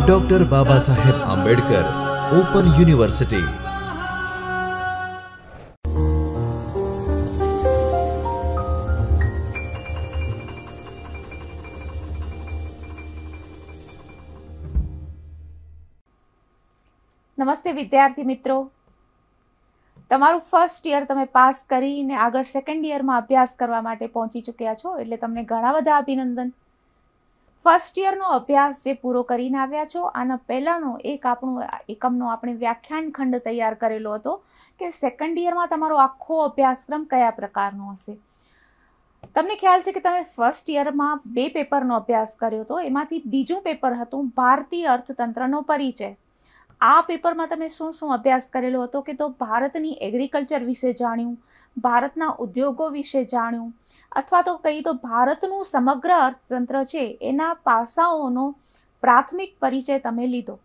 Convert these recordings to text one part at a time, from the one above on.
Doctor Baba Saheb Ambedkar open university. નમસ્તે વિદ્યાર્થી મિત્રો, તમારું ફર્સ્ટ યર તમે પાસ કરીને આગળ સેકન્ડ યરમાં અભ્યાસ કરવા માટે પહોંચી ચૂક્યા છો, એટલે તમને ઘણા બધા અભિનંદન। ફર્સ્ટ યરનો અભ્યાસ જે પૂરો કરીને આવ્યા છો, આના પહેલાંનો એક એકમનો આપણે વ્યાખ્યાન ખંડ તૈયાર કરેલો હતો કે સેકન્ડ યરમાં તમારો આખો અભ્યાસક્રમ કયા પ્રકારનો હશે। તમને ખ્યાલ છે કે તમે ફર્સ્ટ યરમાં 2 પેપરનો અભ્યાસ કર્યો હતો, એમાંથી બીજું પેપર હતું ભારતીય અર્થતંત્રનો પરિચય। આ પેપરમાં તમે શું શું અભ્યાસ કરેલો હતો કે તો ભારતની એગ્રીકલ્ચર વિશે જાણ્યું, ભારતના ઉદ્યોગો વિશે જાણ્યું, અથવા તો કહી તો ભારતનું સમગ્ર અર્થતંત્ર છે એના પાસાઓનો પ્રાથમિક પરિચય તમે લીધો।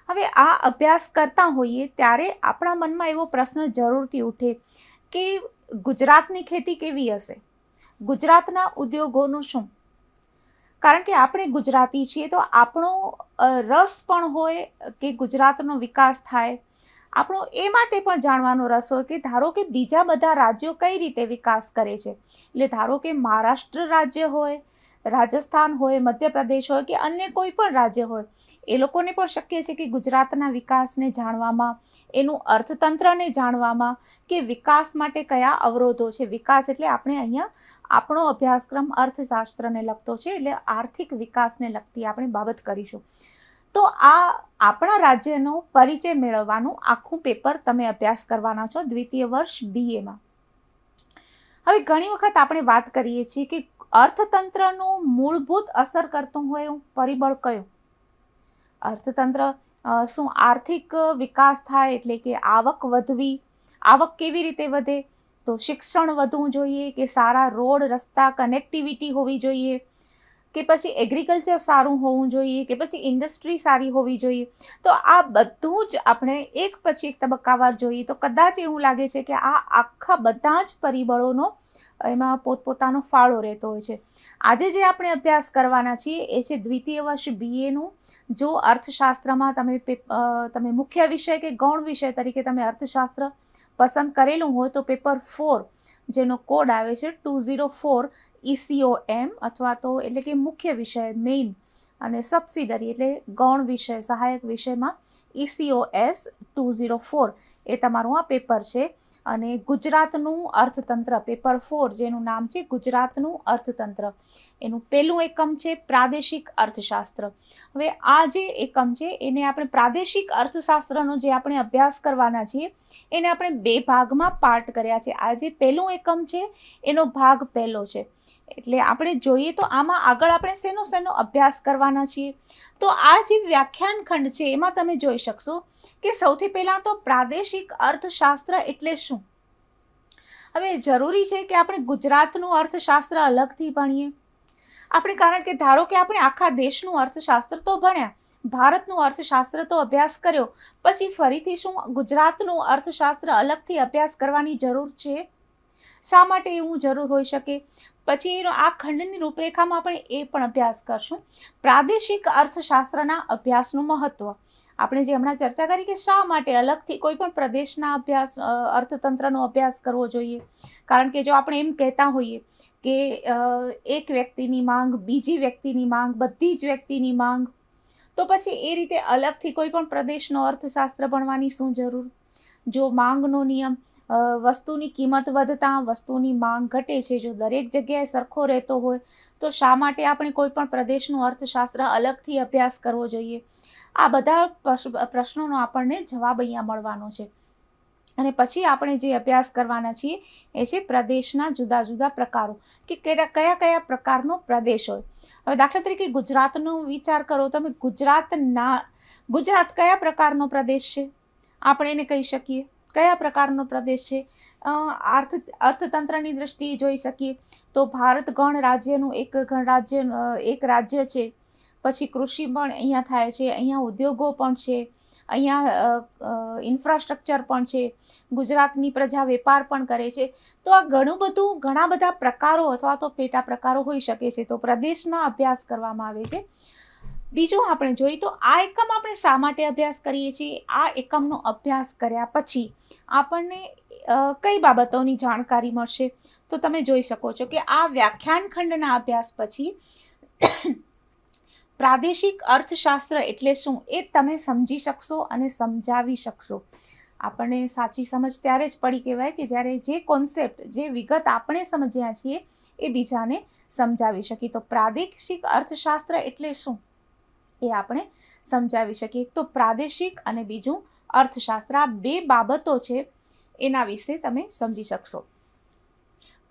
હવે આ અભ્યાસ કરતા હોઈએ ત્યારે આપણા મનમાં એવો પ્રશ્ન જરૂરથી ઉઠે કે ગુજરાતની ખેતી કેવી હશે, ગુજરાતના ઉદ્યોગોનું શું? કારણ કે આપણે ગુજરાતી છીએ તો આપણો રસ પણ હોય કે ગુજરાતનો વિકાસ થાય, આપણો એ માટે પણ જાણવાનો રસ હોય કે ધારો કે બીજા બધા રાજ્યો કઈ રીતે વિકાસ કરે છે। એટલે ધારો કે મહારાષ્ટ્ર રાજ્ય હોય, રાજસ્થાન હોય, મધ્યપ્રદેશ હોય કે અન્ય કોઈ પણ રાજ્ય હોય, એ લોકોને પણ શક્ય છે કે ગુજરાતના વિકાસને જાણવામાં, એનું અર્થતંત્રને જાણવામાં કે વિકાસ માટે કયા અવરોધો છે। વિકાસ એટલે આપણે અહીંયા આપણો અભ્યાસક્રમ અર્થશાસ્ત્રને લગતો છે, એટલે આર્થિક વિકાસને લગતી આપણે બાબત કરીશું। તો આ આપણા રાજ્યનો પરિચય મેળવવાનું આખું પેપર તમે અભ્યાસ કરવાના છો દ્વિતીય વર્ષ BAમાં। હવે ઘણી વખત આપણે વાત કરીએ છીએ કે અર્થતંત્રનું મૂળભૂત અસર કરતું હોય એવું પરિબળ કયું? અર્થતંત્ર શું આર્થિક વિકાસ થાય એટલે કે આવક વધવી, આવક કેવી રીતે વધે? તો શિક્ષણ વધવું જોઈએ કે સારા રોડ રસ્તા કનેક્ટિવિટી હોવી જોઈએ કે પછી એગ્રીકલ્ચર સારું હોવું જોઈએ કે પછી ઇન્ડસ્ટ્રી સારી હોવી જોઈએ? તો આ બધું જ આપણે એક પછી એક તબક્કાવાર જોઈએ તો કદાચ એવું લાગે છે કે આ આખા બધા જ પરિબળોનો એમાં પોતપોતાનો ફાળો રહેતો હોય છે। આજે જે આપણે અભ્યાસ કરવાના છીએ એ છે દ્વિતીય વર્ષ BAનું। જો અર્થશાસ્ત્રમાં તમે મુખ્ય વિષય કે ગૌણ વિષય તરીકે તમે અર્થશાસ્ત્ર પસંદ કરેલું હોય તો પેપર 4 જેનો કોડ આવે છે 204 ECOM અથવા તો એટલે કે મુખ્ય વિષય મેઇન અને સબસિડરી એટલે ગૌણ વિષય સહાયક વિષયમાં ECOS 204 એ તમારું આ પેપર છે। અને ગુજરાતનું અર્થતંત્ર પેપર 4 જેનું નામ છે ગુજરાતનું અર્થતંત્ર, એનું પહેલું એકમ છે પ્રાદેશિક અર્થશાસ્ત્ર। હવે આ જે એકમ છે એને આપણે પ્રાદેશિક અર્થશાસ્ત્રનો જે આપણે અભ્યાસ કરવાના છીએ એને આપણે 2 ભાગમાં પાર્ટ કર્યા છે। આ જે પહેલું એકમ છે એનો ભાગ પહેલો છે, એટલે આપણે જોઈએ તો આમાં આગળ આપણે શેનો અભ્યાસ કરવાના છીએ। તો આ જે વ્યાખ્યાન ખંડ છે એમાં તમે જોઈ શકશો કે સૌથી પહેલાં તો પ્રાદેશિક અર્થશાસ્ત્ર એટલે શું? હવે જરૂરી છે કે આપણે ગુજરાતનું અર્થશાસ્ત્ર અલગથી ભણીએ આપણે, કારણ કે ધારો કે આપણે આખા દેશનું અર્થશાસ્ત્ર તો ભણ્યા, ભારતનું અર્થશાસ્ત્ર તો અભ્યાસ કર્યો, પછી ફરીથી શું ગુજરાતનું અર્થશાસ્ત્ર અલગથી અભ્યાસ કરવાની જરૂર છે? શા માટે એવું જરૂર હોઈ શકે? પછી એનો આ ખંડની રૂપરેખામાં આપણે એ પણ અભ્યાસ કરશું પ્રાદેશિક અર્થશાસ્ત્રના અભ્યાસનું મહત્વ। આપણે જે હમણાં ચર્ચા કરી કે શા માટે અલગથી કોઈ પણ પ્રદેશના અર્થતંત્રનો અભ્યાસ કરવો જોઈએ, કારણ કે જો આપણે એમ કહેતા હોઈએ કે એક વ્યક્તિની માંગ, બીજી વ્યક્તિની માંગ, બધી જ વ્યક્તિની માંગ, તો પછી એ રીતે અલગથી કોઈ પણ પ્રદેશનો અર્થશાસ્ત્ર ભણવાની શું જરૂર? જો માંગનો નિયમ વસ્તુની કિંમત વધતા વસ્તુની માંગ ઘટે છે, જો દરેક જગ્યાએ સરખો રહેતો હોય તો શા માટે આપણે કોઈ પણ પ્રદેશનું અર્થશાસ્ત્ર અલગથી અભ્યાસ કરવો જોઈએ? આ બધા પ્રશ્નોનો આપણને જવાબ અહીંયા મળવાનો છે। અને પછી આપણે જે અભ્યાસ કરવાના છીએ એ છે પ્રદેશના જુદા જુદા પ્રકારો કે કયા કયા પ્રકારનો પ્રદેશ હોય। હવે દાખલા તરીકે ગુજરાતનો વિચાર કરો તમે, ગુજરાત કયા પ્રકારનો પ્રદેશ છે? આપણે એને કહી શકીએ કયા પ્રકારનો પ્રદેશ છે? અર્થતંત્રની દ્રષ્ટિએ જોઈ શકીએ તો ભારત ગણરાજ્યનું એક રાજ્ય છે, પછી કૃષિ પણ અહીંયા થાય છે, અહીંયા ઉદ્યોગો પણ છે, અહીંયા ઇન્ફ્રાસ્ટ્રક્ચર પણ છે, ગુજરાતની પ્રજા વેપાર પણ કરે છે. તો આ ઘણા બધા પ્રકારો અથવા તો પેટા પ્રકારો હોઈ શકે છે. તો પ્રદેશના અભ્યાસ કરવામાં આવે છે. બીજું આપણે જોઈએ તો આ એકમ આપણે શા માટે અભ્યાસ કરીએ છીએ? આ એકમનો અભ્યાસ કર્યા પછી આપણને કઈ બાબતોની જાણકારી મળશે? તો તમે જોઈ શકો છો કે આ વ્યાખ્યાન ખંડના અભ્યાસ પછી પ્રાદેશિક અર્થશાસ્ત્ર એટલે શું એ તમે સમજી શકશો અને સમજાવી શકશો. આપણને સાચી સમજ ત્યારે જ પડી કહેવાય કે જ્યારે જે કોન્સેપ્ટ, જે વિગત આપણે સમજ્યા છીએ એ બીજાને સમજાવી શકીએ. તો પ્રાદેશિક અર્થશાસ્ત્ર એટલે શું એ આપણે સમજાવી શકીએ. તો પ્રાદેશિક અને બીજું અર્થશાસ્ત્ર, આ બે બાબતો છે એના વિશે તમે સમજી શકશો.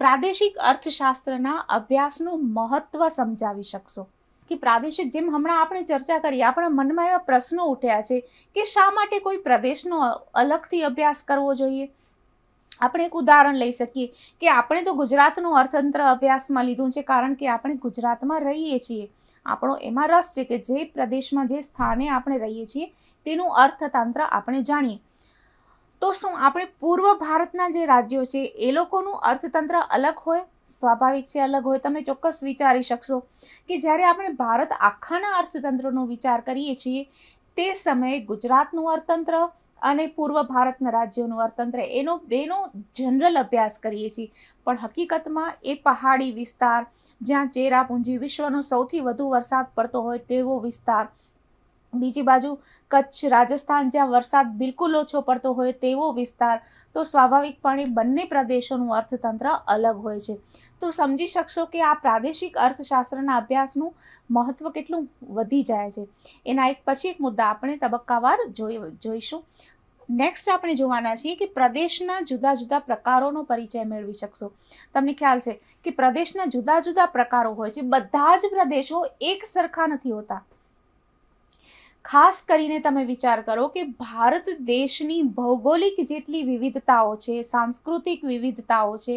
પ્રાદેશિક અર્થશાસ્ત્રના અભ્યાસનું મહત્વ સમજાવી શકશો કે પ્રાદેશિક, જેમ હમણાં આપણે ચર્ચા કરી, આપણા મનમાં એવા પ્રશ્નો ઉઠ્યા છે કે શા માટે કોઈ પ્રદેશનો અલગથી અભ્યાસ કરવો જોઈએ. આપણે એક ઉદાહરણ લઈ શકીએ કે આપણે તો ગુજરાતનું અર્થતંત્ર અભ્યાસમાં લીધું છે કારણ કે આપણે ગુજરાતમાં રહીએ છીએ. આપણો એમાં રસ છે કે જે પ્રદેશમાં, જે સ્થાને આપણે રહીએ છીએ તેનું અર્થતંત્ર આપણે જાણીએ. તો શું આપણે પૂર્વ ભારતના જે રાજ્યો છે એ લોકોનું અર્થતંત્ર અલગ હોય? સ્વાભાવિક છે અલગ હોય. તમે ચોક્કસ વિચારી શકશો કે જ્યારે આપણે ભારત આખાના અર્થતંત્રનો વિચાર કરીએ છીએ તે સમયે ગુજરાતનું અર્થતંત્ર અને પૂર્વ ભારતના રાજ્યોનું અર્થતંત્ર બેનો જનરલ અભ્યાસ કરીએ છીએ. પણ હકીકતમાં એ પહાડી વિસ્તાર, જ્યાં ચેરાપુંજી, વિશ્વનો સૌથી વધુ વરસાદ પડતો હોય તેવો વિસ્તાર, બીજી બાજુ કચ્છ, રાજસ્થાન, જ્યાં વરસાદ બિલકુલ ઓછો પડતો હોય તેવો વિસ્તાર, તો સ્વાભાવિકપણે બંને પ્રદેશોનું અર્થતંત્ર અલગ હોય છે. તો સમજી શકશો કે આ પ્રાદેશિક અર્થશાસ્ત્રના અભ્યાસનું મહત્વ કેટલું વધી જાય છે. એના એક પછી એક મુદ્દા આપણે તબક્કાવાર જોઈશું. નેક્સ્ટ આપણે જોવાના છીએ કે પ્રદેશના જુદા જુદા પ્રકારોનો પરિચય મેળવી શકશો. તમને ખ્યાલ છે કે પ્રદેશના જુદા જુદા પ્રકારો હોય છે. બધા જ પ્રદેશો એક સરખા નથી હોતા. ખાસ કરીને તમે વિચાર કરો કે ભારત દેશની ભૌગોલિક જેટલી વિવિધતાઓ છે, સાંસ્કૃતિક વિવિધતાઓ છે,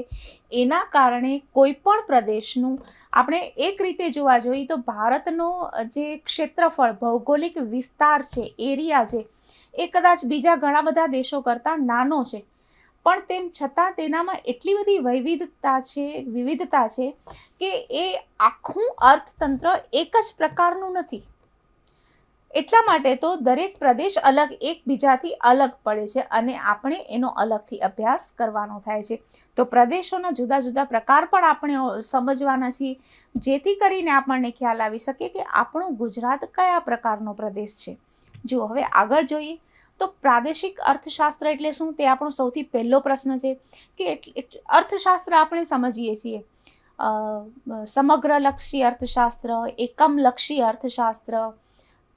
એના કારણે કોઈ પણ પ્રદેશનું આપણે એક રીતે જોવા જોઈએ તો ભારતનો જે ક્ષેત્રફળ, ભૌગોલિક વિસ્તાર છે, એરિયા છે, એ કદાચ બીજા ઘણા બધા દેશો કરતાં નાનો છે. પણ તેમ છતાં તેનામાં એટલી બધી વિવિધતા છે કે એ આખું અર્થતંત્ર એક જ પ્રકારનું નથી. એટલા માટે તો દરેક પ્રદેશ એકબીજાથી અલગ પડે છે અને આપણે એનો અલગથી અભ્યાસ કરવાનો થાય છે. તો પ્રદેશોના જુદા જુદા પ્રકાર પણ આપણે સમજવાના છીએ, જેથી કરીને આપણને ખ્યાલ આવી શકે કે આપણું ગુજરાત કયા પ્રકારનો પ્રદેશ છે. જો હવે આગળ જોઈએ તો પ્રાદેશિક અર્થશાસ્ત્ર એટલે શું, તે આપણો સૌથી પહેલો પ્રશ્ન છે કે અર્થશાસ્ત્ર આપણે સમજીએ છીએ સમગ્રલક્ષી અર્થશાસ્ત્ર, એકમલક્ષી અર્થશાસ્ત્ર,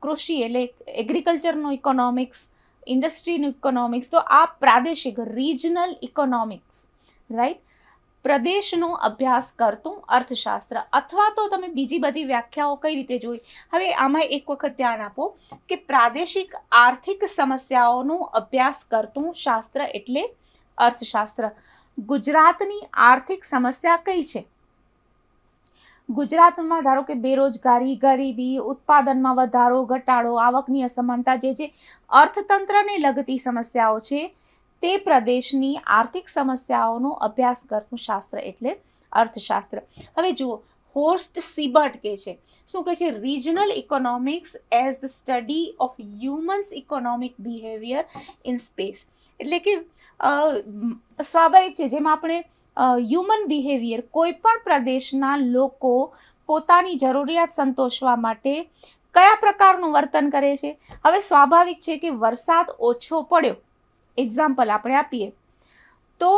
કૃષિ એટલે એગ્રીકલ્ચરનું ઇકોનોમિક્સ, ઇન્ડસ્ટ્રીનું ઇકોનોમિક્સ. તો આ પ્રાદેશિક, રિજનલ ઇકોનોમિક્સ, રાઈટ, પ્રદેશનો અભ્યાસ કરતું અર્થશાસ્ત્ર. અથવા તો તમે બીજી બધી વ્યાખ્યાઓ કઈ રીતે જોઈ. હવે આમાં એક વખત ધ્યાન આપો કે પ્રાદેશિક આર્થિક સમસ્યાઓનો અભ્યાસ કરતું શાસ્ત્ર એટલે અર્થશાસ્ત્ર. ગુજરાતની આર્થિક સમસ્યા કઈ છે? ગુજરાતમાં ધારો કે બેરોજગારી, ગરીબી, ઉત્પાદનમાં વધારો, ઘટાડો, આવકની અસમાનતા, જે અર્થતંત્રને લગતી સમસ્યાઓ છે તે પ્રદેશની આર્થિક સમસ્યાઓનો અભ્યાસ કરતું શાસ્ત્ર એટલે અર્થશાસ્ત્ર. હવે જુઓ, હોર્સ્ટ સિબર્ટ કહે છે, શું કહે છે? Regional economics as the study of humans economic behaviour in space. એટલે કે સ્વાભાવિક છે, જેમ આપણે હ્યુમન બિહેવિયર, કોઈ પણ પ્રદેશના લોકો પોતાની જરૂરિયાત સંતોષવા માટે કયા પ્રકારનું વર્તન કરે છે. હવે સ્વાભાવિક છે કે વરસાદ ઓછો પડ્યો, એક્ઝામ્પલ આપણે આપીએ તો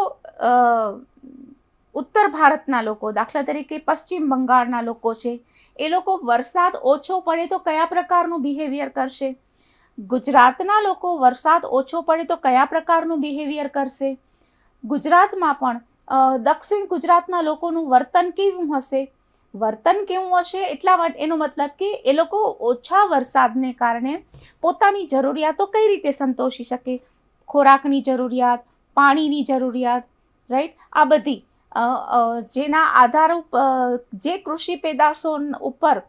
ઉત્તર ભારતના લોકો, દાખલા તરીકે પશ્ચિમ બંગાળના લોકો છે, એ લોકો વરસાદ ઓછો પડે તો કયા પ્રકારનું બિહેવિયર કરશે? ગુજરાતના લોકો વરસાદ ઓછો પડે તો કયા પ્રકારનું બિહેવિયર કરશે? ગુજરાતમાં પણ દક્ષિણ ગુજરાતના લોકોનું વર્તન કેવું હશે? વર્તન કેવું હશે એટલા માટે એનો મતલબ કે એ લોકો ઓછા વરસાદને કારણે પોતાની જરૂરિયાતો કઈ રીતે સંતોષી શકે? ખોરાકની જરૂરિયાત, પાણીની જરૂરિયાત, રાઈટ, આ બધી જેના આધાર જે કૃષિ પેદાશો ઉપર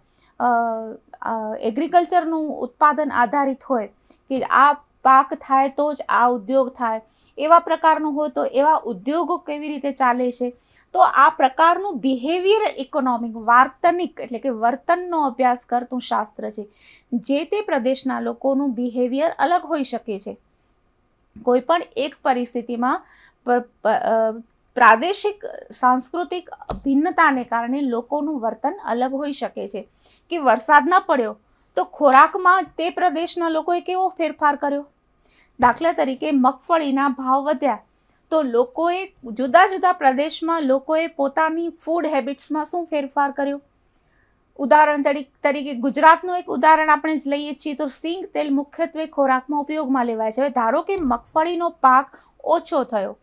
એગ્રીકલ્ચરનું ઉત્પાદન આધારિત હોય કે આ પાક થાય તો જ આ ઉદ્યોગ થાય, એવા પ્રકારનું હોય તો એવા ઉદ્યોગો કેવી રીતે ચાલે છે. તો આ પ્રકારનું બિહેવિયર ઇકોનોમિક, વાર્તનિક એટલે કે વર્તનનો અભ્યાસ કરતું શાસ્ત્ર છે. જે તે પ્રદેશના લોકોનું બિહેવિયર અલગ હોઈ શકે છે. કોઈ પણ એક પરિસ્થિતિમાં પ્રાદેશિક સાંસ્કૃતિક ભિન્નતાને કારણે લોકોનું વર્તન અલગ હોઈ શકે છે. કે વરસાદ ન પડ્યો તો ખોરાકમાં તે પ્રદેશના લોકોએ કેવો ફેરફાર કર્યો. દાખલા તરીકે મગફળીના ભાવ વધ્યા તો લોકોએ જુદા જુદા પ્રદેશમાં લોકોએ પોતાની ફૂડ હેબિટ્સમાં શું ફેરફાર કર્યો. ઉદાહરણ તરીકે ગુજરાતનું એક ઉદાહરણ આપણે જ લઈએ છીએ તો સિંગ તેલ મુખ્યત્વે ખોરાકમાં ઉપયોગમાં લેવાય છે. હવે ધારો કે મગફળીનો પાક ઓછો થયો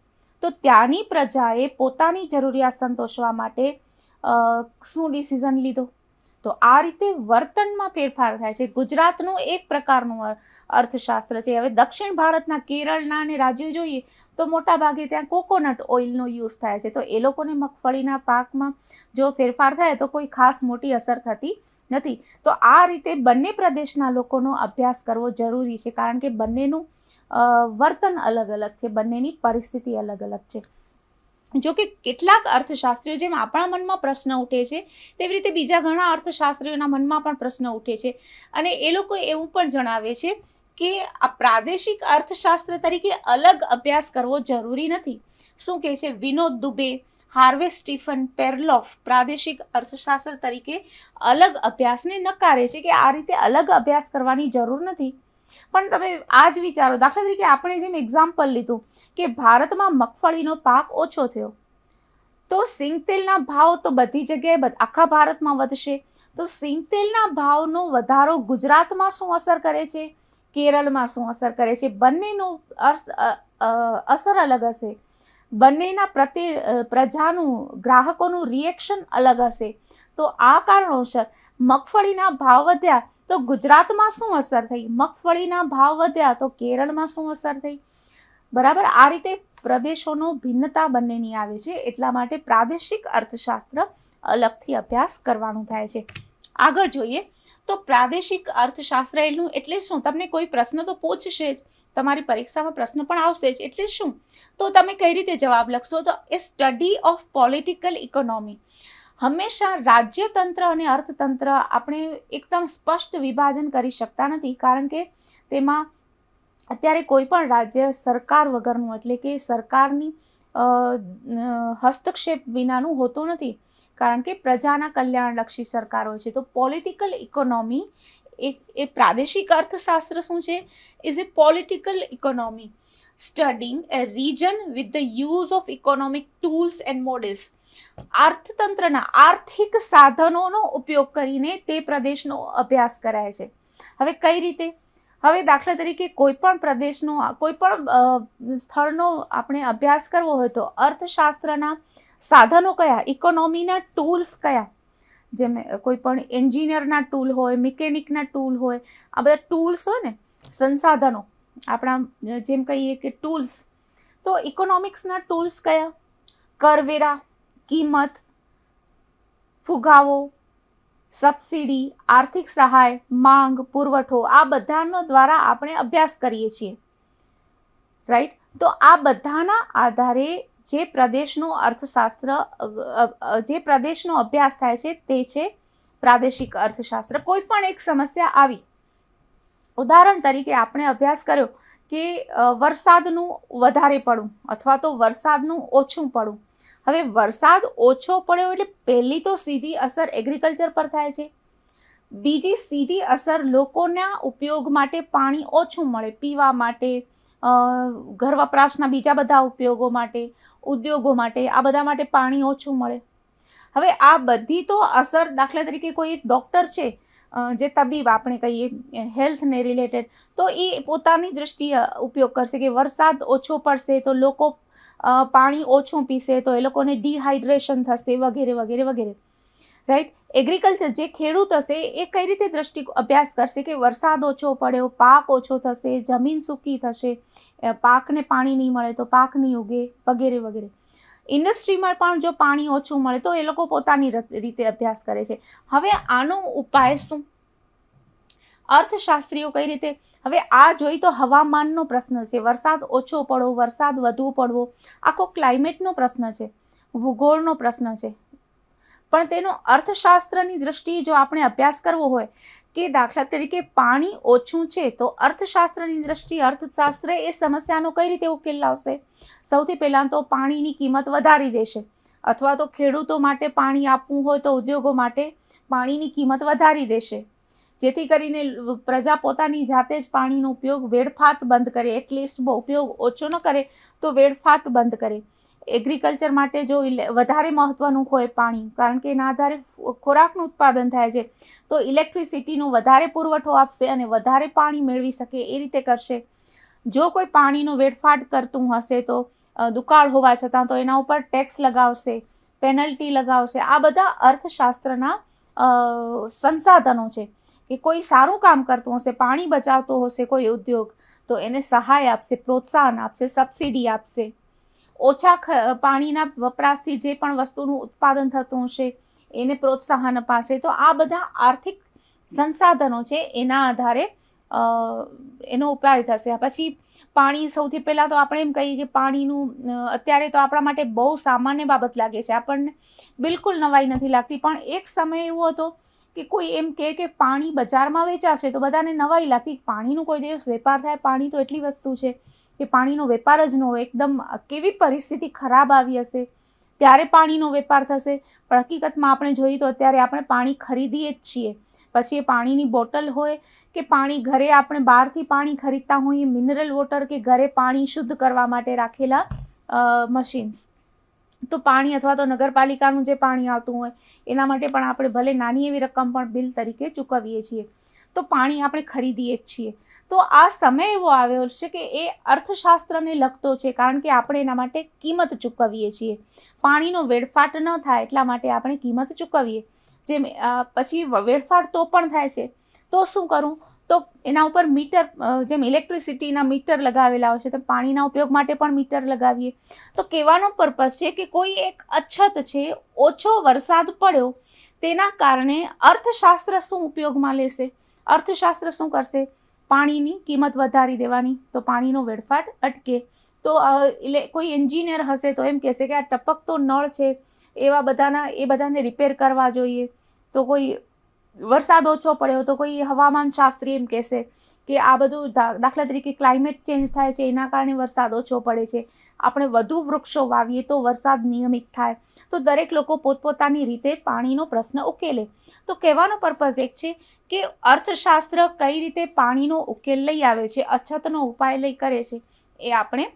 તો ત્યાંની પ્રજાએ પોતાની જરૂરિયાત સંતોષવા માટે શું ડિસિઝન લીધો. તો આ રીતે વર્તનમાં ફેરફાર થાય છે. ગુજરાતનું એક પ્રકારનું અર્થશાસ્ત્ર છે. હવે દક્ષિણ ભારતના કેરળના અને રાજ્યો જોઈએ તો મોટા ભાગે ત્યાં કોકોનટ ઓઇલનો યુઝ થાય છે. તો એ લોકોને મગફળીના પાકમાં જો ફેરફાર થાય તો કોઈ ખાસ મોટી અસર થતી નથી. તો આ રીતે બંને પ્રદેશના લોકોનો અભ્યાસ કરવો જરૂરી છે, કારણ કે બંનેનું વર્તન અલગ અલગ છે, બંનેની પરિસ્થિતિ અલગ અલગ છે. જો કે કેટલાક અર્થશાસ્ત્રીઓ, જેમ આપણા મનમાં પ્રશ્ન ઉઠે છે તેવી રીતે બીજા ઘણા અર્થશાસ્ત્રીઓના મનમાં પણ પ્રશ્ન ઉઠે છે. અને એ લોકો એવું પણ જણાવે છે કે આ પ્રાદેશિક અર્થશાસ્ત્ર તરીકે અલગ અભ્યાસ કરવો જરૂરી નથી. શું કહે છે વિનોદ દુબે, હાર્વે સ્ટીફન પેરલોફ પ્રાદેશિક અર્થશાસ્ત્ર તરીકે અલગ અભ્યાસને નકારે છે કે આ રીતે અલગ અભ્યાસ કરવાની જરૂર નથી. પણ તમે આ જ વિચારો, દાખલા તરીકે આપણે જેમ એક્ઝામ્પલ લીધું કે ભારતમાં મગફળીનો પાક ઓછો થયો તો સિંગતેલના ભાવ તો બધી જગ્યાએ આખા ભારતમાં વધશે. તો સિંગતેલના ભાવનો વધારો ગુજરાતમાં શું અસર કરે છે, કેરળમાં શું અસર કરે છે, બંનેનું અસર અલગ હશે. બંનેના પ્રત્યે પ્રજાનું, ગ્રાહકોનું રિએક્શન અલગ હશે. તો આ કારણોસર મગફળીના ભાવ વધ્યા તો ગુજરાતમાં શું અસર થઈ, મગફળીના ભાવ વધ્યા તો કેરળમાં શું અસર થઈ. બરાબર, આ રીતે પ્રદેશોનો ભિન્નતા બંનેની આવે છે. એટલા માટે પ્રાદેશિક અર્થશાસ્ત્ર અલગથી અભ્યાસ કરવાનું થાય છે. આગળ જોઈએ તો પ્રાદેશિક અર્થશાસ્ત્ર એનું એટલે શું. તમને કોઈ પ્રશ્ન તો પૂછશે જ, તમારી પરીક્ષામાં પ્રશ્ન પણ આવશે જ. એટલે શું, તો તમે કઈ રીતે જવાબ લખશો, તો એ સ્ટડી ઓફ પોલિટિકલ ઇકોનોમી. હંમેશા રાજ્યતંત્ર અને અર્થતંત્ર આપણે એકદમ સ્પષ્ટ વિભાજન કરી શકતા નથી, કારણ કે તેમાં અત્યારે કોઈ પણ રાજ્ય સરકાર વગરનું, એટલે કે સરકારની હસ્તક્ષેપ વિનાનું હોતું નથી, કારણ કે પ્રજાના કલ્યાણલક્ષી સરકાર હોય છે. તો પોલિટિકલ ઇકોનોમી એ પ્રાદેશિક અર્થશાસ્ત્ર શું છે, is A political economy studying A region with the use of economic tools and models. અર્થતંત્રના આર્થિક સાધનોનો ઉપયોગ કરીને તે પ્રદેશનો અભ્યાસ કરાય છે. હવે કઈ રીતે, હવે દાખલા તરીકે કોઈ પણ પ્રદેશનો, કોઈ પણ સ્થળનો આપણે અભ્યાસ કરવો હોય તો અર્થશાસ્ત્રના સાધનો કયા, ઇકોનોમીના ટૂલ્સ કયા. જેમ કોઈ પણ એન્જિનિયરના ટૂલ હોય, મિકેનિકના ટૂલ હોય, આ બધા ટૂલ્સ હોય ને, સંસાધનો આપણા જેમ કહીએ કે ટૂલ્સ. તો ઇકોનોમિક્સના ટૂલ્સ કયા, કરવેરા, કિંમત, ફુગાવો, સબસિડી, આર્થિક સહાય, માંગ, પુરવઠો, આ બધાનો દ્વારા આપણે અભ્યાસ કરીએ છીએ. રાઈટ. તો આ બધાના આધારે જે પ્રદેશનું અર્થશાસ્ત્ર, જે પ્રદેશનો અભ્યાસ થાય છે તે છે પ્રાદેશિક અર્થશાસ્ત્ર. કોઈ પણ એક સમસ્યા આવી, ઉદાહરણ તરીકે આપણે અભ્યાસ કર્યો કે વરસાદનું વધારે પડવું અથવા તો વરસાદનું ઓછું પડવું. હવે વરસાદ ઓછો પડ્યો એટલે પહેલી તો સીધી અસર એગ્રીકલ્ચર પર થાય છે. બીજી સીધી અસર લોકોના ઉપયોગ માટે પાણી ઓછું મળે, પીવા માટે, ઘર વપરાશના બીજા બધા ઉપયોગો માટે, ઉદ્યોગો માટે, આ બધા માટે પાણી ઓછું મળે. હવે આ બધી તો અસર, દાખલા તરીકે કોઈ ડૉક્ટર છે જે તબીબ આપણે કહીએ હેલ્થને રિલેટેડ, તો એ પોતાની દ્રષ્ટિએ ઉપયોગ કરશે કે વરસાદ ઓછો પડશે તો લોકો પાણી ઓછું પીશે તો એ લોકોને ડિહાઇડ્રેશન થશે, વગેરે વગેરે વગેરે. રાઈટ. એગ્રીકલ્ચર જે ખેડૂત હશે એ કઈ રીતે અભ્યાસ કરશે કે વરસાદ ઓછો પડ્યો, પાક ઓછો થશે, જમીન સૂકી થશે, પાકને પાણી નહીં મળે તો પાક નહીં ઉગે, વગેરે વગેરે. ઇન્ડસ્ટ્રીમાં પણ જો પાણી ઓછું મળે તો એ લોકો પોતાની રીતે અભ્યાસ કરે છે. હવે આનો ઉપાય શું? અર્થશાસ્ત્રીઓ કઈ રીતે, હવે આ જોઈ તો હવામાનનો પ્રશ્ન છે, વરસાદ ઓછો પડવો, વરસાદ વધુ પડવો, આખો ક્લાઇમેટનો પ્રશ્ન છે, ભૂગોળનો પ્રશ્ન છે. પણ તેનો અર્થશાસ્ત્રની દ્રષ્ટિએ જો આપણે અભ્યાસ કરવો હોય કે દાખલા તરીકે પાણી ઓછું છે, તો અર્થશાસ્ત્રની દ્રષ્ટિએ અર્થશાસ્ત્ર એ સમસ્યાનો કઈ રીતે ઉકેલ લાવશે? સૌથી પહેલાં તો પાણીની કિંમત વધારી દેશે, અથવા તો ખેડૂતો માટે પાણી આપવું હોય તો ઉદ્યોગો માટે પાણીની કિંમત વધારી દેશે, જેથી કરીને પ્રજા પોતાની જાતે જ પાણીનો ઉપયોગ વેડફાટ બંધ કરે, એટલીસ્ટ ઉપયોગ ઓછો ન કરે તો વેડફાટ બંધ કરે. એગ્રીકલ્ચર માટે જો વધારે મહત્ત્વનું હોય પાણી, કારણ કે એના આધારે ખોરાકનું ઉત્પાદન થાય છે, તો ઇલેક્ટ્રિસિટીનો વધારે પુરવઠો આપશે અને વધારે પાણી મેળવી શકે એ રીતે કરશે. જો કોઈ પાણીનો વેડફાટ કરતું હશે તો દુકાળ હોવા છતાં તો એના ઉપર ટેક્સ લગાવશે, પેનલ્ટી લગાવશે. આ બધા અર્થશાસ્ત્રના સંસાધનો છે કે કોઈ સારું કામ કરતું હશે, પાણી બચાવતો હશે કોઈ ઉદ્યોગ, તો એને સહાય આપશે, પ્રોત્સાહન આપશે, સબસિડી આપશે. ઓછા પાણીના વપરાશથી જે પણ વસ્તુનું ઉત્પાદન થતું હશે એને પ્રોત્સાહન અપાશે. તો આ બધા આર્થિક સંસાધનો છે, એના આધારે એનો ઉપાય થશે. પછી પાણી, સૌથી પહેલાં તો આપણે એમ કહીએ કે પાણીનું અત્યારે તો આપણા માટે બહુ સામાન્ય બાબત લાગે છે, આપણને બિલકુલ નવાઈ નથી લાગતી. પણ એક સમય એવો હતો કે કોઈ એમ કહે કે પાણી બજારમાં વેચાશે તો બધાને નવાઈ લાગતી, પાણીનું કોઈ દિવસ વેપાર થાય? પાણી તો એટલી વસ્તુ છે કે પાણીનો વેપાર જ ન હોય. એકદમ કેવી પરિસ્થિતિ ખરાબ આવી હશે ત્યારે પાણીનો વેપાર થશે. પણ હકીકતમાં આપણે જોઈએ તો અત્યારે આપણે પાણી ખરીદીએ જ છીએ, પછી એ પાણીની બોટલ હોય કે પાણી ઘરે આપણે બહારથી પાણી ખરીદતા હોઈએ, મિનરલ વોટર કે ઘરે પાણી શુદ્ધ કરવા માટે રાખેલા મશીન્સ, તો પાણી અથવા તો નગરપાલિકાનું જે પાણી આવતું હોય એના માટે પણ આપણે ભલે નાની એવી રકમ પણ બિલ તરીકે ચૂકવીએ છીએ, તો પાણી આપણે ખરીદીએ જ છીએ. તો આ સમય એવો આવ્યો છે કે એ અર્થશાસ્ત્રને લગતો છે, કારણ કે આપણે એના માટે કિંમત ચૂકવીએ છીએ. પાણીનો વેડફાટ ન થાય એટલા માટે આપણે કિંમત ચૂકવીએ. જેમ પછી વેડફાટ તો પણ થાય છે, તો શું કરું? તો એના ઉપર મીટર, જેમ ઇલેક્ટ્રિસિટીના મીટર લગાવેલા હોય છે તો પાણીના ઉપયોગ માટે પણ મીટર લગાવીએ. તો કહેવાનો પર્પઝ છે કે કોઈ એક અછત છે, ઓછો વરસાદ પડ્યો, તેના કારણે અર્થશાસ્ત્ર શું ઉપયોગમાં લેશે? અર્થશાસ્ત્ર શું કરશે? પાણીની કિંમત વધારી દેવાની, તો પાણીનો વેડફાટ અટકે. તો કોઈ એન્જિનિયર હશે તો એમ કહેશે કે આ ટપકતો નળ છે, એ બધાને રિપેર કરવા જોઈએ. તો કોઈ વરસાદ ઓછો પડ્યો તો કોઈ હવામાન શાસ્ત્રી એમ કહેશે કે આ બધું, દાખલા તરીકે ક્લાઇમેટ ચેન્જ થાય છે એના કારણે વરસાદ ઓછો પડે છે, આપણે વધુ વૃક્ષો વાવીએ તો વરસાદ નિયમિત થાય. તો દરેક લોકો પોતપોતાની રીતે પાણીનો પ્રશ્ન ઉકેલે. તો કહેવાનો પર્પઝ એક છે કે અર્થશાસ્ત્ર કઈ રીતે પાણીનો ઉકેલ લઈ આવે છે, અછતનો ઉપાય લઈ કરે છે, એ આપણે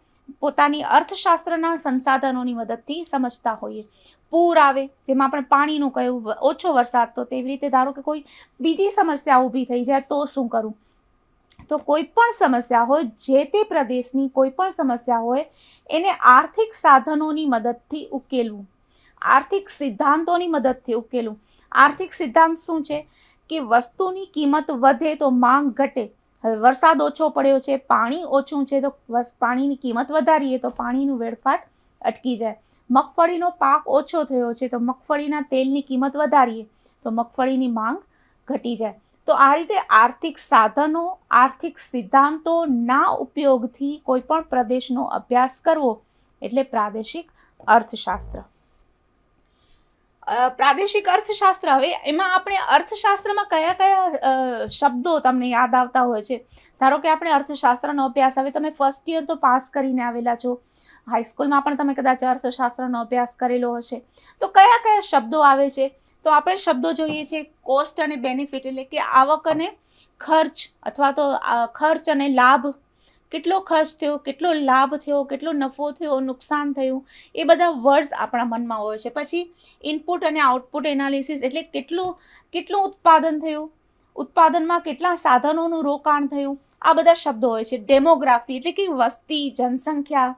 પોતાની અર્થશાસ્ત્રના સંસાધનોની મદદથી સમજતા હોઈએ. પૂર આવે, જેમાં આપણે પાણીનું કહ્યું, ઓછો વરસાદ, તો તેવી રીતે ધારો કે કોઈ બીજી સમસ્યા ઊભી થઈ જાય તો શું કરું? તો કોઈ પણ સમસ્યા હોય, જે તે પ્રદેશની કોઈ પણ સમસ્યા હોય, એને આર્થિક સાધનોની મદદથી ઉકેલવું, આર્થિક સિદ્ધાંતોની મદદથી ઉકેલવું. આર્થિક સિદ્ધાંત શું છે કે વસ્તુની કિંમત વધે તો માંગ ઘટે. હવે વરસાદ ઓછો પડ્યો છે, પાણી ઓછું છે, તો પાણીની કિંમત વધારીએ તો પાણીનું વેડફાટ અટકી જાય. મગફળીનો પાક ઓછો થયો છે તો મગફળીના તેલની કિંમત વધારીએ તો મગફળીની માંગ ઘટી જાય. તો આ રીતે આર્થિક સાધનો, આર્થિક સિદ્ધાંતોના ઉપયોગથી કોઈ પણ પ્રદેશનો અભ્યાસ કરવો એટલે પ્રાદેશિક અર્થશાસ્ત્ર. પ્રાદેશિક અર્થશાસ્ત્ર, હવે એમાં આપણે અર્થશાસ્ત્રમાં કયા કયા શબ્દો તમને યાદ આવતા હોય છે? ધારો કે આપણે અર્થશાસ્ત્રનો અભ્યાસ, હવે તમે ફર્સ્ટ યર તો પાસ કરીને આવેલા છો, હાઈસ્કૂલમાં પણ તમે કદાચ અર્થશાસ્ત્રનો અભ્યાસ કરેલો હશે, તો કયા કયા શબ્દો આવે છે? તો આપણે શબ્દો જોઈએ છીએ કોસ્ટ અને બેનિફિટ, એટલે કે આવક અને ખર્ચ, અથવા તો ખર્ચ અને લાભ. કેટલો ખર્ચ થયો, કેટલો લાભ થયો, કેટલો નફો થયો, નુકસાન થયું, એ બધા વર્ડ્સ આપણા મનમાં હોય છે. પછી ઇનપુટ અને આઉટપુટ એનાલિસિસ, એટલે કેટલું ઉત્પાદન થયું, ઉત્પાદનમાં કેટલા સાધનોનું રોકાણ થયું, આ બધા શબ્દો હોય છે. ડેમોગ્રાફી, એટલે કે વસ્તી, જનસંખ્યા,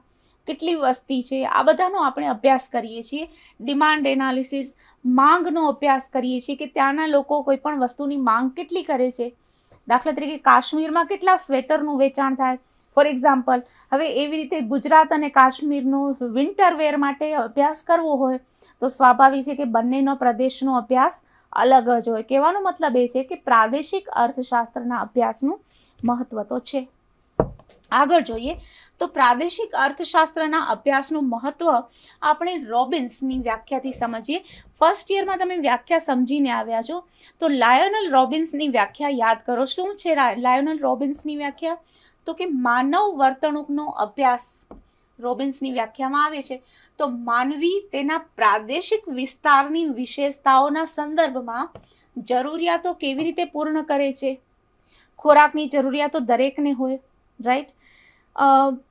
કેટલી વસ્તી છે, આ બધાનો આપણે અભ્યાસ કરીએ છીએ. ડિમાન્ડ એનાલિસિસ, માંગનો અભ્યાસ કરીએ છીએ કે ત્યાંના લોકો કોઈ પણ વસ્તુની માંગ કેટલી કરે છે. દાખલા તરીકે કાશ્મીરમાં કેટલા સ્વેટરનું વેચાણ થાય, ફોર એક્ઝામ્પલ. હવે એવી રીતે ગુજરાત અને કાશ્મીરનું વિન્ટર વેર માટે અભ્યાસ કરવો હોય તો સ્વાભાવિક છે કે બંનેનો પ્રદેશનો અભ્યાસ અલગ જ હોય. કહેવાનો મતલબ એ છે કે પ્રાદેશિક અર્થશાસ્ત્રના અભ્યાસનું મહત્વ તો છે. આગળ જોઈએ તો પ્રાદેશિક અર્થશાસ્ત્રના અભ્યાસનું મહત્વ આપણે રોબિન્સની વ્યાખ્યાથી સમજીએ. ફર્સ્ટ યરમાં તમે વ્યાખ્યા સમજીને આવ્યા છો તો લાયોનલ રોબિન્સની વ્યાખ્યા યાદ કરો. શું છે લાયોનલ રોબિન્સની વ્યાખ્યા? તો કે માનવ વર્તણૂકનો અભ્યાસ રોબિન્સની વ્યાખ્યામાં આવે છે તો માનવી તેના પ્રાદેશિક વિસ્તારની વિશેષતાઓના સંદર્ભમાં જરૂરિયાતો કેવી રીતે પૂર્ણ કરે છે. ખોરાકની જરૂરિયાતો દરેકને હોય, રાઈટ.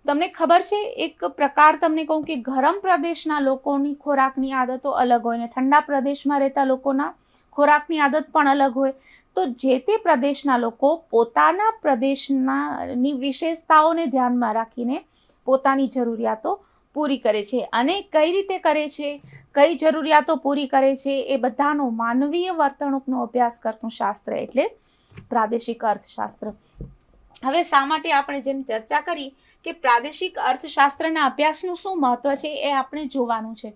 તમને ખબર છે એક પ્રકાર તમને કહું કે ગરમ પ્રદેશના લોકોની ખોરાકની આદતો અલગ હોય ને ઠંડા પ્રદેશમાં રહેતા લોકોના ખોરાકની આદત પણ અલગ હોય. તો જે તે પ્રદેશના લોકો પોતાના પ્રદેશની વિશેષતાઓને ધ્યાનમાં રાખીને પોતાની જરૂરિયાતો પૂરી કરે છે. અને કઈ રીતે કરે છે, કઈ જરૂરિયાતો પૂરી કરે છે, એ બધાનો માનવીય વર્તણૂકનો અભ્યાસ કરતું શાસ્ત્ર એટલે પ્રાદેશિક અર્થશાસ્ત્ર. હવે શા માટે આપણે જેમ ચર્ચા કરી કે પ્રાદેશિક અર્થશાસ્ત્રના અભ્યાસનું શું મહત્વ છે એ આપણે જોવાનું છે.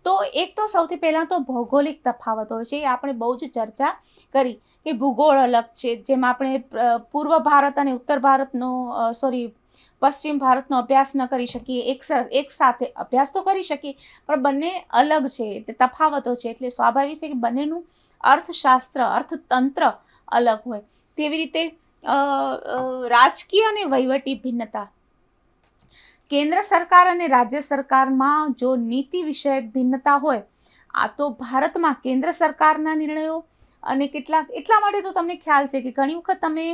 તો એક તો સૌથી પહેલાં તો ભૌગોલિક તફાવતો છે, એ આપણે બહુ જ ચર્ચા કરી કે ભૂગોળ અલગ છે. જેમ આપણે પૂર્વ ભારત અને ઉત્તર ભારતનો પશ્ચિમ ભારતનો અભ્યાસ ન કરી શકીએ, એક સાથે અભ્યાસ તો કરી શકીએ પણ બંને અલગ છે એટલે તફાવતો છે. એટલે સ્વાભાવિક છે કે બંનેનું અર્થશાસ્ત્ર અર્થતંત્ર અલગ હોય. તેવી રીતે રાજકીય અને વહીવટી ભિન્નતા. કેન્દ્ર સરકાર અને રાજ્ય સરકારમાં જો નીતિ વિષયક ભિન્નતા હોય, આ તો ભારતમાં કેન્દ્ર સરકારના નિર્ણયો અને કેટલાક એટલા માટે તો તમને ખ્યાલ છે કે ઘણી વખત તમે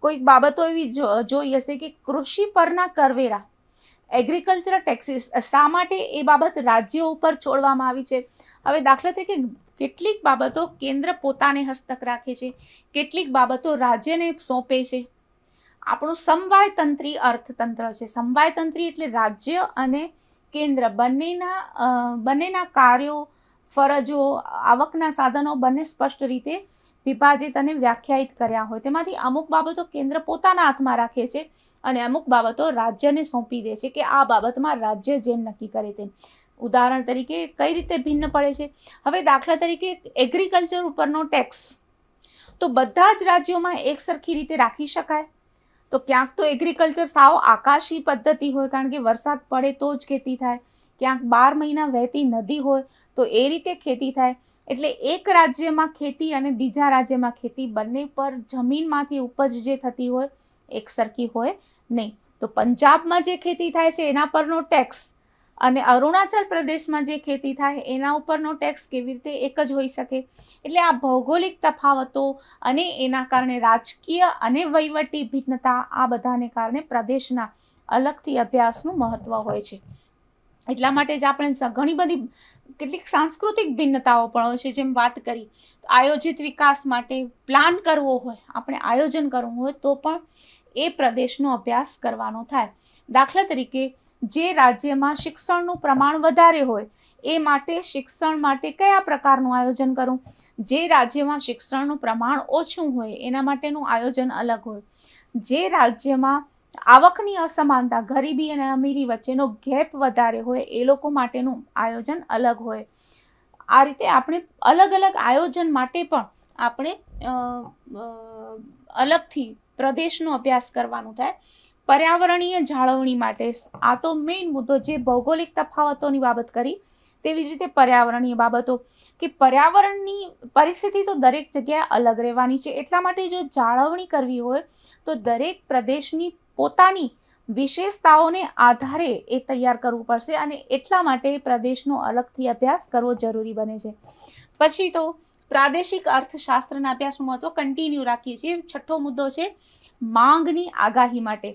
કોઈક બાબતો એવી જોઈ હશે કે કૃષિ પરના કરવેરા એગ્રીકલ્ચર ટેક્સીસ શા માટે એ બાબત રાજ્યો ઉપર છોડવામાં આવી છે. હવે દાખલા તરીકે કેટલીક બાબતો કેન્દ્ર પોતાને હસ્તક રાખે છે, કેટલીક બાબતો રાજ્યને સોંપે છે. આપણું સમવાયતંત્રી અર્થતંત્ર છે. સમવાયતંત્રી એટલે રાજ્ય અને કેન્દ્ર બંનેના કાર્યો, ફરજો, આવકના સાધનો બંને સ્પષ્ટ રીતે વિભાજિત અને વ્યાખ્યાયિત કર્યા હોય. તેમાંથી અમુક બાબતો કેન્દ્ર પોતાના હાથમાં રાખે છે અને અમુક બાબતો રાજ્યને સોંપી દે છે કે આ બાબતમાં રાજ્ય જેમ નક્કી કરે તેમ. ઉદાહરણ તરીકે કઈ રીતે ભિન્ન પડે છે? હવે દાખલા તરીકે એગ્રીકલ્ચર ઉપરનો ટેક્સ તો બધા જ રાજ્યોમાં એક સરખી રીતે રાખી શકાય? તો ક્યાંક તો એગ્રીકલ્ચર સાવ આકાશી પદ્ધતિ હોય કારણ કે વરસાદ પડે તો જ ખેતી થાય, ક્યાંક 12 મહિના વહેતી નદી હોય તો એ રીતે ખેતી થાય. એટલે એક રાજ્યમાં ખેતી અને બીજા રાજ્યમાં ખેતી બંને પર જમીનમાંથી ઉપજ જે થતી હોય એક સરખી હોય નહીં. તો પંજાબમાં જે ખેતી થાય છે એના પરનો ટેક્સ અને અરુણાચલ પ્રદેશમાં જે ખેતી થાય એના ઉપરનો ટેક્સ કેવી રીતે એક જ હોઈ શકે? એટલે આ ભૌગોલિક તફાવતો અને એના કારણે રાજકીય અને વહીવટી ભિન્નતા, આ બધાને કારણે પ્રદેશના અલગથી અભ્યાસનું મહત્વ હોય છે. એટલા માટે જ આપણે ઘણી બધી કેટલીક સાંસ્કૃતિક ભિન્નતાઓ પણ હોય છે. જેમ વાત કરી આયોજિત વિકાસ માટે પ્લાન કરવો હોય, આપણે આયોજન કરવું હોય તો પણ એ પ્રદેશનો અભ્યાસ કરવાનો થાય. દાખલા તરીકે જે રાજ્યમાં શિક્ષણનું પ્રમાણ વધારે હોય એ માટે શિક્ષણ માટે કયા પ્રકારનું આયોજન કરવું, જે રાજ્યમાં શિક્ષણનું પ્રમાણ ઓછું હોય એના માટેનું આયોજન અલગ હોય, જે રાજ્યમાં આવકની અસમાનતા, ગરીબી અને અમીરી વચ્ચેનો ગેપ વધારે હોય એ લોકો માટેનું આયોજન અલગ હોય. આ રીતે આપણે અલગ અલગ આયોજન માટે પણ આપણે અલગથી પ્રદેશનો અભ્યાસ કરવાનું થાય. પર્યાવરણીય જાળવણી માટે આ તો મેઇન મુદ્દો, જે ભૌગોલિક તફાવતોની બાબત કરી તેવી જ રીતે પર્યાવરણીય બાબતો કે પર્યાવરણની પરિસ્થિતિ તો દરેક જગ્યાએ અલગ રહેવાની છે. એટલા માટે જો જાળવણી કરવી હોય તો દરેક પ્રદેશની પોતાની વિશેષતાઓને આધારે એ તૈયાર કરવું પડશે અને એટલા માટે પ્રદેશનો અલગથી અભ્યાસ કરવો જરૂરી બને છે. પછી તો પ્રાદેશિક અર્થશાસ્ત્રના અભ્યાસનું મહત્વ કન્ટિન્યુ રાખીએ છીએ. છઠ્ઠો મુદ્દો છે માંગની આગાહી માટે.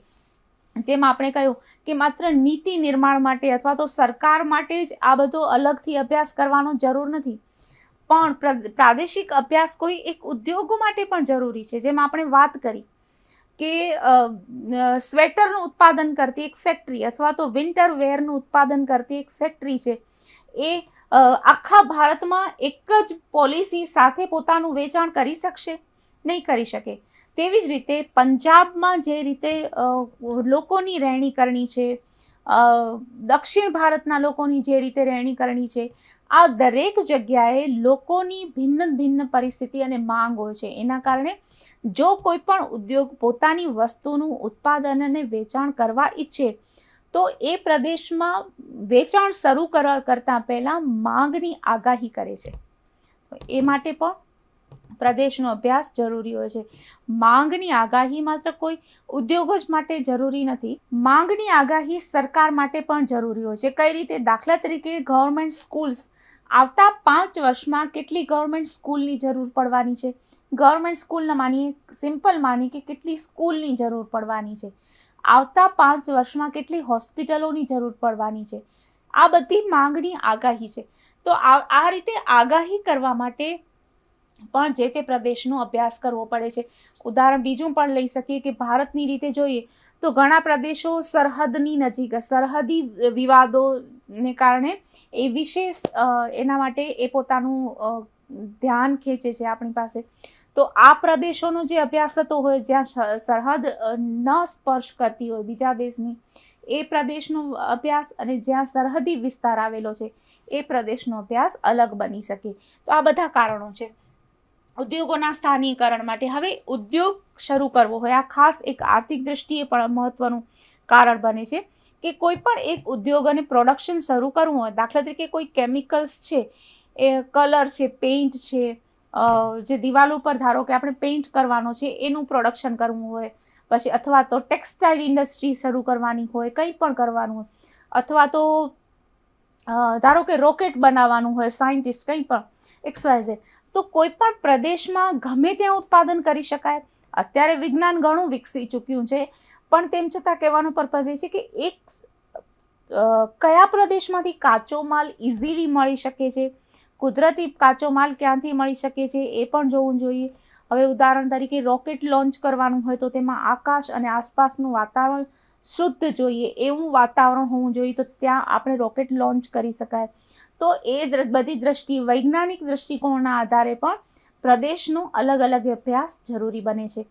જેમ આપણે કહ્યું કે માત્ર નીતિ નિર્માણ માટે અથવા તો સરકાર માટે જ આ બધો અલગથી અભ્યાસ કરવાનો જરૂર નથી, પણ પ્રાદેશિક અભ્યાસ કોઈ એક ઉદ્યોગો માટે પણ જરૂરી છે. જેમ આપણે વાત કરી કે સ્વેટરનું ઉત્પાદન કરતી એક ફેક્ટરી અથવા તો વિન્ટર વેરનું ઉત્પાદન કરતી એક ફેક્ટરી છે, એ આખા ભારતમાં એક જ પોલિસી સાથે પોતાનું વેચાણ કરી શકશે? નહીં કરી શકે. તેવી જ રીતે પંજાબમાં જે રીતે લોકોની રહેણી કરણી છે, દક્ષિણ ભારતના લોકોની જે રીતે રહેણી કરણી છે, આ દરેક જગ્યાએ લોકોની ભિન્ન ભિન્ન પરિસ્થિતિ અને માંગ હોય છે. એના કારણે જો કોઈ પણ ઉદ્યોગ પોતાની વસ્તુનું ઉત્પાદન અને વેચાણ કરવા ઈચ્છે તો એ પ્રદેશમાં વેચાણ શરૂ કરતાં પહેલાં માંગની આગાહી કરે છે. એ માટે પણ પ્રદેશનો અભ્યાસ જરૂરી હોય છે. માંગની આગાહી માત્ર કોઈ ઉદ્યોગો જ માટે જરૂરી નથી. માંગની આગાહી સરકાર માટે પણ જરૂરી હોય છે. કઈ રીતે? દાખલા તરીકે ગવર્મેન્ટ સ્કૂલ્સ આવતા 5 વર્ષમાં કેટલી ગવર્મેન્ટ સ્કૂલની જરૂર પડવાની છે. ગવર્મેન્ટ સ્કૂલના માનીએ, સિમ્પલ માનીએ કે કેટલી સ્કૂલની જરૂર પડવાની છે. આવતા 5 વર્ષમાં કેટલી હોસ્પિટલોની જરૂર પડવાની છે. આ બધી માંગની આગાહી છે. તો આ રીતે આગાહી કરવા માટે પણ જે તે પ્રદેશનો અભ્યાસ કરવો પડે છે. ઉદાહરણ બીજું પણ લઈ શકીએ કે ભારતની રીતે જોઈએ તો ઘણા પ્રદેશો સરહદની નજીક, સરહદી વિવાદોને કારણે એ વિશેષ એના માટે એ પોતાનું ધ્યાન ખેંચે છે આપણી પાસે. તો આ પ્રદેશોનો જે અભ્યાસ થતો હોય જ્યાં સરહદ ન સ્પર્શ કરતી હોય બીજા દેશની, એ પ્રદેશનો અભ્યાસ અને જ્યાં સરહદી વિસ્તાર આવેલો છે એ પ્રદેશનો અભ્યાસ અલગ બની શકે. તો આ બધા કારણો છે ઉદ્યોગોના સ્થાનીકરણ માટે. હવે ઉદ્યોગ શરૂ કરવો હોય, આ ખાસ એક આર્થિક દ્રષ્ટિએ પણ મહત્વનું કારણ બને છે કે કોઈ પણ એક ઉદ્યોગ અને પ્રોડક્શન શરૂ કરવું હોય, દાખલા તરીકે કોઈ કેમિકલ્સ છે, એ કલર છે, પેઇન્ટ છે, જે દિવાલ ઉપર ધારો કે આપણે પેઇન્ટ કરવાનો છે એનું પ્રોડક્શન કરવું હોય, પછી અથવા તો ટેક્સટાઇલ ઇન્ડસ્ટ્રી શરૂ કરવાની હોય, કંઈ પણ કરવાનું હોય, અથવા તો ધારો કે રોકેટ બનાવવાનું હોય, સાયન્ટિસ્ટ કંઈ પણ XYZ, તો કોઈ પણ પ્રદેશમાં ગમે ત્યાં ઉત્પાદન કરી શકાય. અત્યારે વિજ્ઞાન ઘણું વિકસી ચૂક્યું છે, પણ તેમ છતાં કહેવાનો પર્પઝ એ છે કે કયા પ્રદેશમાંથી કાચો માલ ઇઝીલી મળી શકે છે, કુદરતી કાચો માલ ક્યાંથી મળી શકે છે એ પણ જોવું જોઈએ. હવે ઉદાહરણ તરીકે રોકેટ લોન્ચ કરવાનું હોય તો તેમાં આકાશ અને આસપાસનું વાતાવરણ શુદ્ધ જોઈએ, એવું વાતાવરણ હોવું જોઈએ, તો ત્યાં આપણે રોકેટ લોન્ચ કરી શકાય. તો એ બધી દ્રષ્ટિ, વૈજ્ઞાનિક દૃષ્ટિકોણના આધારે પણ પ્રદેશનો અલગ અલગ અભ્યાસ જરૂરી બને છે.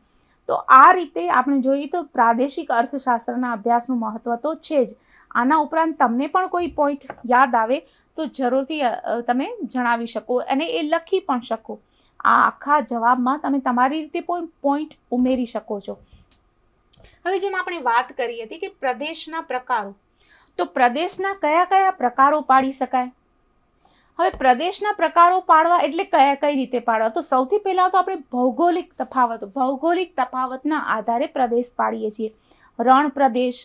તો આ રીતે આપણે જોઈએ તો પ્રાદેશિક અર્થશાસ્ત્રના અભ્યાસનું મહત્વ તો છે જ. આના ઉપરાંત તમને પણ કોઈ પોઈન્ટ યાદ આવે તો જરૂરથી તમે જણાવી શકો અને એ લખી પણ શકો. આ આખા જવાબમાં તમે તમારી રીતે પણ પોઈન્ટ ઉમેરી શકો છો. હવે જેમ આપણે વાત કરી હતી કે પ્રદેશના પ્રકારો, તો પ્રદેશના કયા કયા પ્રકારો પાડી શકાય? હવે પ્રદેશના પ્રકારો પાડવા એટલે કઈ રીતે પાડવા? તો સૌથી પહેલાં તો આપણે ભૌગોલિક તફાવતના આધારે પ્રદેશ પાડીએ છીએ. રણ પ્રદેશ,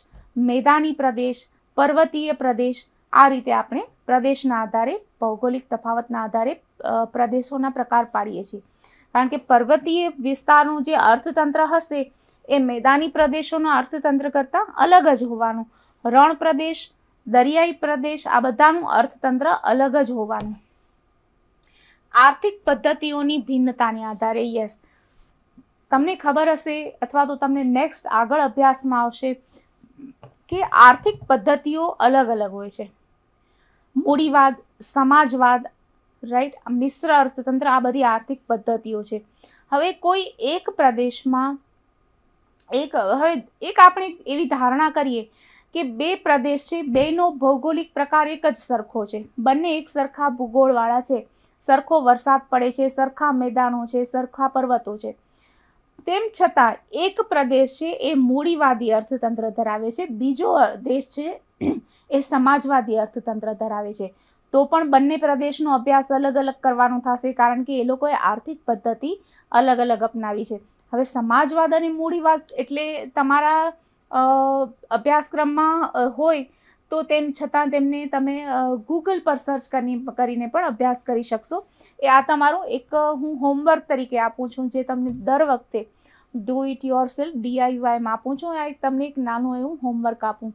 મેદાની પ્રદેશ, પર્વતીય પ્રદેશ, આ રીતે આપણે પ્રદેશના આધારે, ભૌગોલિક તફાવતના આધારે પ્રદેશોના પ્રકાર પાડીએ છીએ. કારણ કે પર્વતીય વિસ્તારનું જે અર્થતંત્ર હશે એ મેદાની પ્રદેશોના અર્થતંત્ર કરતાં અલગ જ હોવાનું. રણ પ્રદેશ, દરિયાઈ પ્રદેશ, આ બધાનું અર્થતંત્ર અલગ જ હોવાનું. આર્થિક પદ્ધતિઓની ભિન્નતાને આધારે, યસ, તમને ખબર હશે અથવા તો તમને નેક્સ્ટ આગળ અભ્યાસમાં આવશે કે આર્થિક પદ્ધતિઓ અલગ અલગ હોય છે. મૂડીવાદ, સમાજવાદ, રાઈટ, મિશ્ર અર્થતંત્ર, આ બધી આર્થિક પદ્ધતિઓ છે. હવે કોઈ એક પ્રદેશમાં એક આપણે એવી ધારણા કરીએ કે બે પ્રદેશ છે, બેનો ભૌગોલિક પ્રકાર એક જ સરખો છે, બંને એક સરખા ભૂગોળવાળા છે, સરખો વરસાદ પડે છે, સરખા મેદાનો છે, સરખા પર્વતો છે. તેમ છતાં એક પ્રદેશ છે એ મૂડીવાદી અર્થતંત્ર ધરાવે છે, બીજો દેશ છે એ સમાજવાદી અર્થતંત્ર ધરાવે છે. તો પણ બંને પ્રદેશનો અભ્યાસ અલગ અલગ કરવાનો થશે, કારણ કે એ લોકોએ આર્થિક પદ્ધતિ અલગ અલગ અપનાવી છે. હવે સમાજવાદ અને મૂડીવાદ એટલે તમારા અભ્યાસક્રમમાં હોય તો તેમ છતાં તેમને તમે ગૂગલ પર સર્ચ કરીને પણ અભ્યાસ કરી શકશો. એ આ તમારું એક હું હોમવર્ક તરીકે આપું છું, જે તમને દર વખતે ડુ ઇટ યોર સેલ્ફ DIYમાં આપું છું. આ તમને એક નાનું એવું હોમવર્ક આપું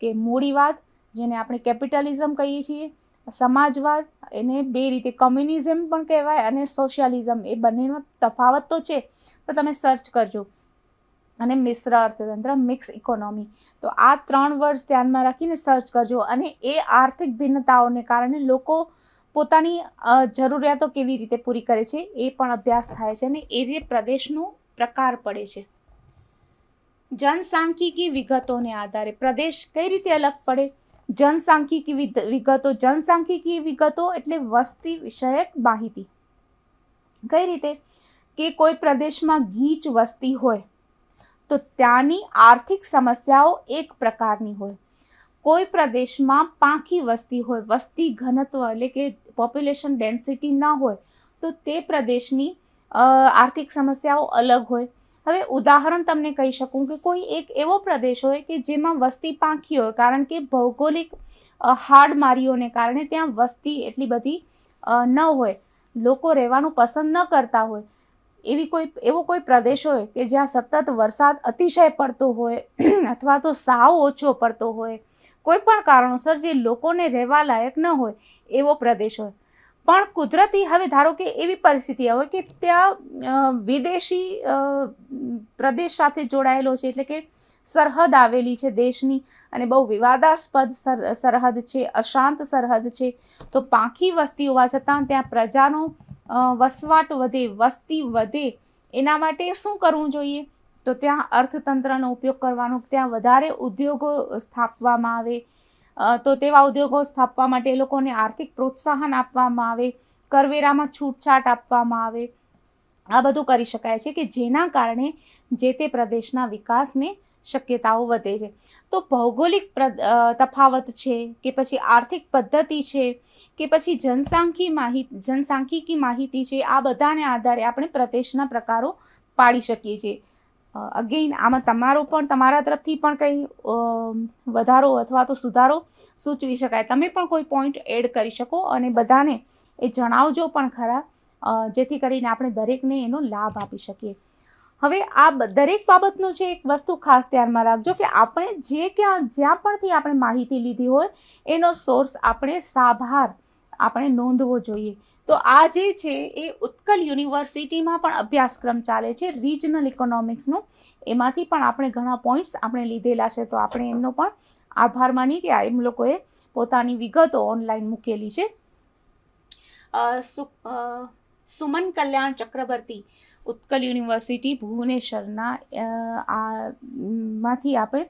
કે મૂડીવાદ, જેને આપણે કેપિટલિઝમ કહીએ છીએ, સમાજવાદ, એને બે રીતે કમ્યુનિઝમ પણ કહેવાય અને સોશિયાલિઝમ, એ બંનેનો તફાવત તો છે પણ તમે સર્ચ કરજો. અને મિશ્ર અર્થતંત્ર, મિક્સ ઇકોનોમી, તો આ 3 વર્ષ ધ્યાનમાં રાખીને સર્ચ કરજો. અને એ આર્થિક ભિન્નતાઓને કારણે લોકો પોતાની જરૂરિયાતો કેવી રીતે પૂરી કરે છે એ પણ અભ્યાસ થાય છે અને એ રીતે પ્રદેશનો પ્રકાર પડે છે. જનસાંખ્યિકી વિગતોને આધારે પ્રદેશ કઈ રીતે અલગ પડે? જનસાંખ્યિકી વિગતો. જનસાંખ્યિકી વિગતો એટલે વસ્તી વિષયક માહિતી. કઈ રીતે કે કોઈ પ્રદેશમાં ગીચ વસ્તી હોય તો ત્યાંની આર્થિક સમસ્યાઓ એક પ્રકારની હોય. કોઈ પ્રદેશમાં પાંખી વસ્તી હોય, વસ્તી ઘનત્વ એટલે કે પોપ્યુલેશન ડેન્સિટી ન હોય, તો તે પ્રદેશની આર્થિક સમસ્યાઓ અલગ હોય. હવે ઉદાહરણ તમને કહી શકું કે કોઈ એક એવો પ્રદેશ હોય કે જેમાં વસ્તી પાંખી હોય, કારણ કે ભૌગોલિક હાડમારીઓને કારણે ત્યાં વસ્તી એટલી બધી ન હોય, લોકો રહેવાનું પસંદ ન કરતા હોય. એવો કોઈ પ્રદેશ હોય કે જ્યાં સતત વરસાદ અતિશય પડતો હોય અથવા તો સાવ ઓછો પડતો હોય, કોઈ પણ કારણોસર જે લોકોને રહેવા લાયક ન હોય એવો પ્રદેશ હોય. પણ કુદરતી, હવે ધારો કે એવી પરિસ્થિતિ હોય કે ત્યાં વિદેશી પ્રદેશ સાથે જોડાયેલો છે, એટલે કે સરહદ આવેલી છે દેશની, અને બહુ વિવાદાસ્પદ સરહદ છે, અશાંત સરહદ છે, તો પાંખી વસ્તી હોવા છતાં ત્યાં પ્રજાનો વસવાટ વધે, વસ્તી વધે, એના માટે શું કરવું જોઈએ? તો ત્યાં અર્થતંત્રનો ઉપયોગ કરવાનો, ત્યાં વધારે ઉદ્યોગો સ્થાપવામાં આવે. તો તેવા ઉદ્યોગો સ્થાપવા માટે એ લોકોને આર્થિક પ્રોત્સાહન આપવામાં આવે, કરવેરામાં છૂટછાટ આપવામાં આવે. આ બધું કરી શકાય છે કે જેના કારણે જે તે પ્રદેશના વિકાસને શક્યતાઓ વધે છે. તો ભૌગોલિક તફાવત છે કે પછી આર્થિક પદ્ધતિ છે કે પછી જનસાંખ્યિકી માહિતી છે, આ બધાને આધારે આપણે પ્રદેશના પ્રકારો પાડી શકીએ છીએ. અગેઇન આમાં તમારા તરફથી પણ કંઈ વધારો અથવા તો સુધારો સૂચવી શકાય. તમે પણ કોઈ પોઈન્ટ એડ કરી શકો અને બધાને એ જણાવજો પણ ખરા, જેથી કરીને આપણે દરેકને એનો લાભ આપી શકીએ. હવે આ દરેક બાબતનું છે એક વસ્તુ ખાસ ધ્યાનમાં રાખજો કે આપણે જ્યાં પણથી આપણે માહિતી લીધી હોય એનો સોર્સ આપણે સાભાર આપણે નોંધવો જોઈએ. તો આ જે છે એ ઉત્કલ યુનિવર્સિટીમાં પણ અભ્યાસક્રમ ચાલે છે રિજનલ ઇકોનોમિક્સનો, એમાંથી પણ આપણે ઘણા પોઈન્ટ્સ આપણે લીધેલા છે. તો આપણે એમનો પણ આભાર માની કે એમ લોકોએ પોતાની વિગતો ઓનલાઈન મૂકેલી છે. સુમન કલ્યાણ ચક્રવર્તી, ઉત્કલ યુનિવર્સિટી ભુવનેશ્વરના માંથી આપણે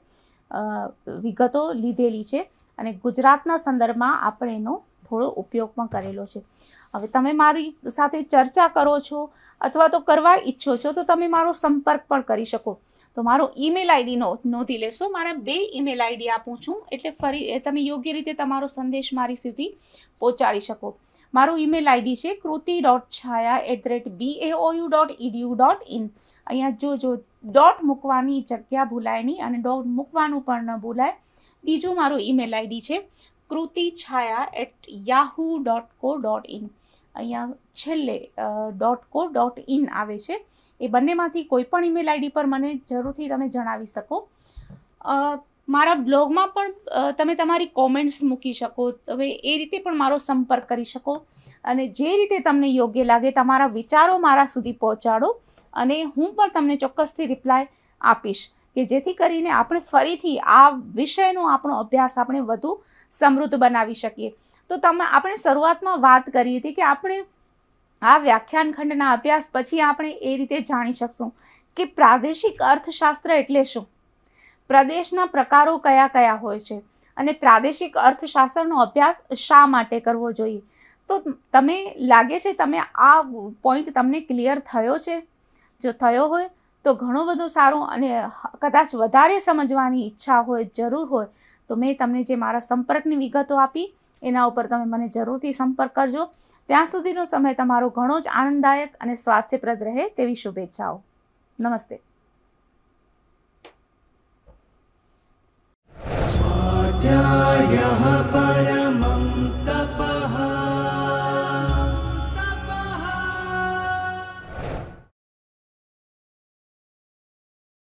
વિગતો લીધેલી છે અને ગુજરાતના સંદર્ભમાં આપણે એનો થોડો ઉપયોગ પણ કરેલો છે. હવે તમે મારી સાથે ચર્ચા કરો છો અથવા તો કરવા ઈચ્છો છો તો તમે મારો સંપર્ક પણ કરી શકો. તો મારો ઈમેલ આઈડી નોંધી લેશો. મારા 2 ઈમેલ આઈડી આપું છું, એટલે ફરી તમે યોગ્ય રીતે તમારો સંદેશ મારી સુધી પહોંચાડી શકો. મારું ઈમેલ આઈડી છે kruti.chhaya@baou.edu.in. અહીંયા જો ડોટ મૂકવાની જગ્યા ભૂલાય નહીં અને ડોટ મૂકવાનું પણ ન ભૂલાય. બીજું મારું ઈમેલ આઈડી છે kruti.chhaya@yahoo.co.in. અહીંયા છેલ્લે .co.in આવે છે. એ બંનેમાંથી કોઈ પણ ઈમેલ આઈડી પર મને જરૂરથી તમે જણાવી શકો. મારા બ્લોગમાં પણ તમે તમારી કોમેન્ટ્સ મૂકી શકો. હવે એ રીતે પણ મારો સંપર્ક કરી શકો અને જે રીતે તમને યોગ્ય લાગે તમારા વિચારો મારા સુધી પહોંચાડો અને હું પણ તમને ચોક્કસથી રિપ્લાય આપીશ કે જેથી કરીને આપણે ફરીથી આ વિષયનો આપણો અભ્યાસ આપણે વધુ સમૃદ્ધ બનાવી શકીએ. તો આપણે શરૂઆતમાં વાત કરી હતી કે આપણે આ વ્યાખ્યાન ખંડના અભ્યાસ પછી આપણે એ રીતે જાણી શકશું કે પ્રાદેશિક અર્થશાસ્ત્ર એટલે શું, પ્રદેશના પ્રકારો કયા કયા હોય છે અને પ્રાદેશિક અર્થશાસ્ત્રનો અભ્યાસ શા માટે કરવો જોઈએ. તો તમે લાગે છે તમે આ પોઈન્ટ તમને ક્લિયર થયો છે? જો થયો હોય તો ઘણું બધું સારું, અને કદાચ વધારે સમજવાની ઈચ્છા હોય, જરૂર હોય, તો મેં તમને જે મારા સંપર્કની વિગતો આપી એના ઉપર તમે મને જરૂરથી સંપર્ક કરજો. ત્યાં સુધીનો સમય તમારો ઘણો જ આનંદદાયક અને સ્વાસ્થ્યપ્રદ રહે તેવી શુભેચ્છાઓ. નમસ્તે. स्वाध्यायः